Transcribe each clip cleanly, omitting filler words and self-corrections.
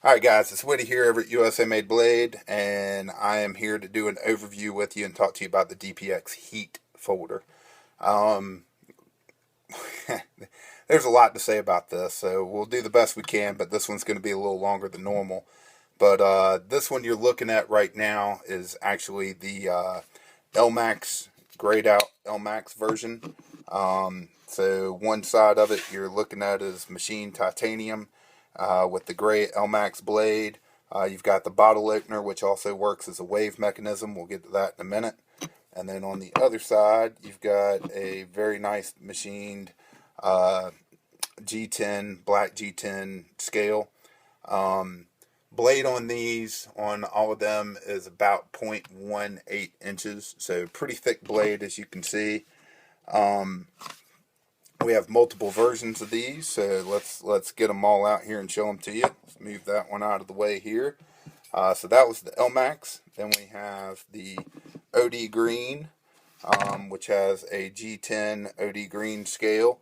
Alright guys, it's Woody here over at USA Made Blade, and I am here to do an overview with you and talk to you about the DPX heat folder. Um, there's a lot to say about this, so we'll do the best we can, but this one's going to be a little longer than normal. But this one you're looking at right now is actually the LMAX, grayed out LMAX version. So one side of it you're looking at is machined titanium with the gray LMAX blade. You've got the bottle opener, which also works as a wave mechanism. We'll get to that in a minute. And then on the other side, you've got a very nice machined G10, black G10 scale. Blade on these, on all of them, is about 0.18 inches. So pretty thick blade, as you can see. We have multiple versions of these, so let's get them all out here and show them to you. Let's move that one out of the way here. So that was the LMAX. Then we have the OD Green, which has a G10 OD Green scale.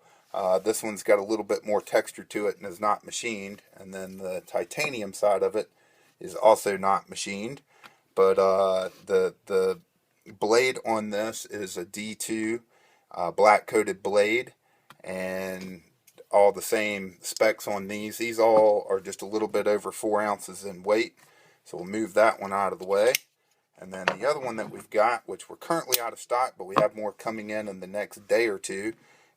This one's got a little bit more texture to it and is not machined. And then the titanium side of it is also not machined. But the blade on this is a D2 black coated blade, and all the same specs on these. These all are just a little bit over 4 ounces in weight. So we'll move that one out of the way. And then the other one that we've got, which we're currently out of stock, but we have more coming in the next day or two,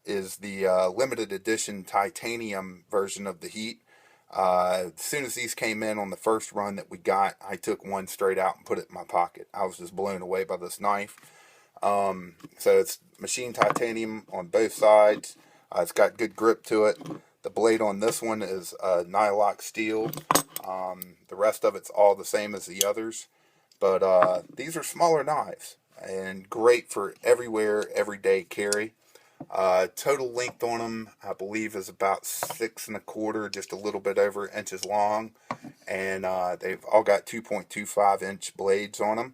is the limited edition titanium version of the heat. As soon as these came in on the first run that we got, I took one straight out and put it in my pocket. I was just blown away by this knife. So it's machined titanium on both sides. It's got good grip to it. The blade on this one is nylock steel. The rest of it's all the same as the others. But these are smaller knives and great for everywhere, everyday carry. Total length on them, I believe, is about 6 1/4, just a little bit over inches long. And they've all got 2.25 inch blades on them.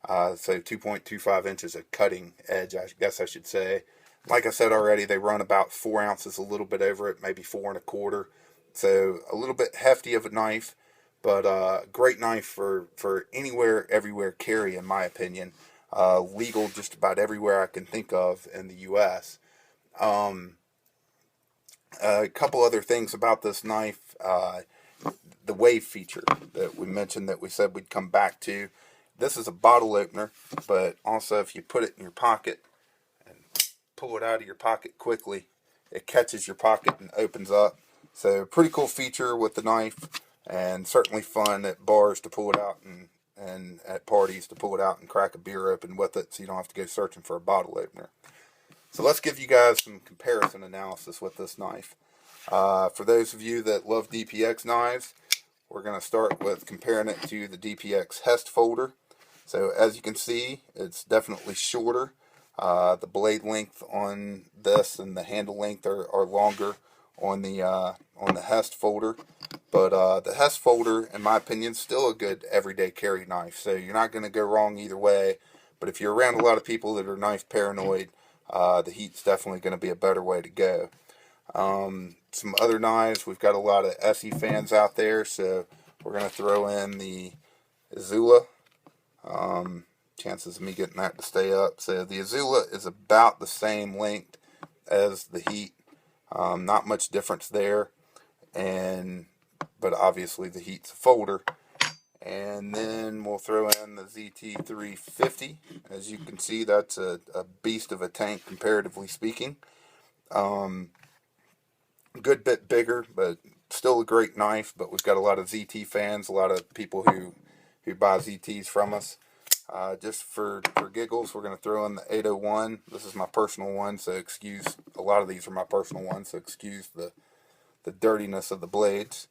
So 2.25 inches of cutting edge, I guess I should say. Like I said already, they run about 4 ounces, a little bit over it, maybe 4 1/4. So a little bit hefty of a knife, but great knife for anywhere, everywhere carry, in my opinion. Legal just about everywhere I can think of in the U.S. A couple other things about this knife. The wave feature that we mentioned that we said we'd come back to. This is a bottle opener, but also if you put it in your pocket and pull it out of your pocket quickly, it catches your pocket and opens up. So pretty cool feature with the knife, and certainly fun at bars to pull it out and at parties to pull it out and crack a beer open with it, so you don't have to go searching for a bottle opener. So let's give you guys some comparison analysis with this knife. For those of you that love DPX knives, we're going to start with comparing it to the DPX Hest folder. So as you can see, it's definitely shorter. The blade length on this and the handle length are longer on the Hest folder. But the Hest folder, in my opinion, is still a good everyday carry knife. So you're not going to go wrong either way. But if you're around a lot of people that are knife paranoid, the Heat's definitely going to be a better way to go. Some other knives, we've got a lot of SE fans out there, so we're going to throw in the Azula. Chances of me getting that to stay up. So the Azula is about the same length as the Heat. Not much difference there. But obviously the Heat's a folder. And then we'll throw in the ZT350. As you can see, that's a beast of a tank, comparatively speaking. Good bit bigger, but still a great knife. But we've got a lot of ZT fans, a lot of people who buy ZTs from us. Just for giggles, we're going to throw in the 801. This is my personal one, so excuse, a lot of these are my personal ones, so excuse the dirtiness of the blades.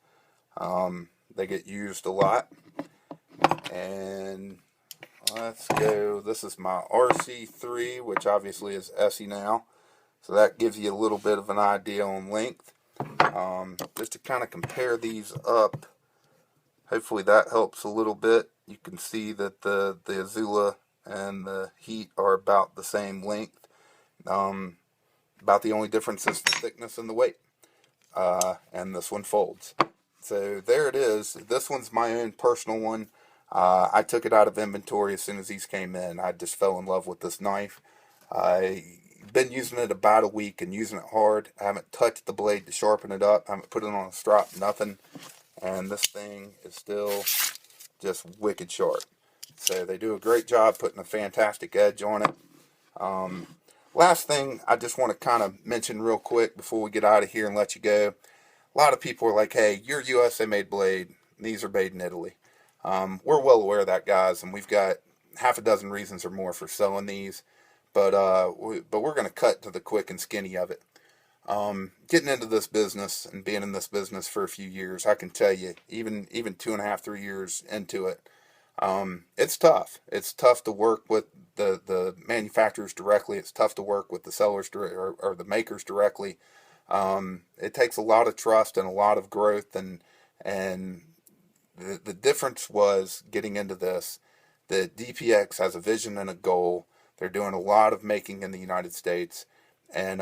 They get used a lot. And let's go, this is my RC3, which obviously is SE now. So that gives you a little bit of an idea on length. Just to kind of compare these up, hopefully that helps a little bit. You can see that the Azula and the Heat are about the same length. About the only difference is the thickness and the weight. And this one folds. So there it is. This one's my own personal one. I took it out of inventory as soon as these came in. I just fell in love with this knife. I've been using it about a week and using it hard. I haven't touched the blade to sharpen it up. I haven't put it on a strop, nothing. And this thing is still just wicked sharp. So they do a great job putting a fantastic edge on it. Last thing I just want to kind of mention real quick before we get out of here and let you go. A lot of people are like, hey, you're USA made blade. These are made in Italy. We're well aware of that, guys, and we've got half a dozen reasons or more for selling these. But we're going to cut to the quick and skinny of it. Getting into this business and being in this business for a few years, I can tell you, even 2.5, 3 years into it, it's tough. It's tough to work with the manufacturers directly. It's tough to work with the sellers or the makers directly. It takes a lot of trust and a lot of growth, and the difference was getting into this. The DPX has a vision and a goal. They're doing a lot of making in the United States, and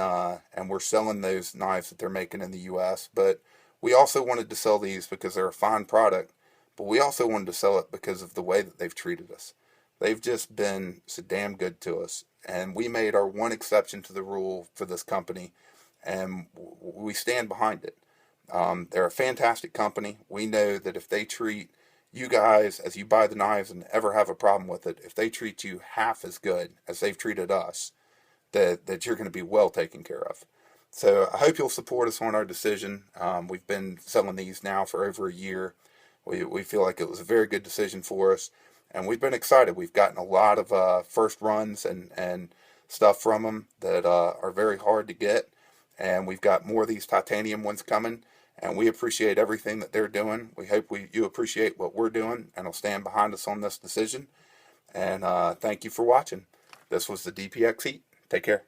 we're selling those knives that they're making in the U.S. But we also wanted to sell these because they're a fine product. But we also wanted to sell it because of the way that they've treated us. They've just been so damn good to us. And we made our one exception to the rule for this company, and we stand behind it. They're a fantastic company. We know that if they treat you guys, as you buy the knives and ever have a problem with it, if they treat you half as good as they've treated us, that you're going to be well taken care of. So I hope you'll support us on our decision. We've been selling these now for over a year. We feel like it was a very good decision for us, and we've been excited. We've gotten a lot of first runs and stuff from them that are very hard to get, and we've got more of these titanium ones coming, and we appreciate everything that they're doing. We hope you appreciate what we're doing and will stand behind us on this decision, and thank you for watching. This was the DPX Heat. Take care.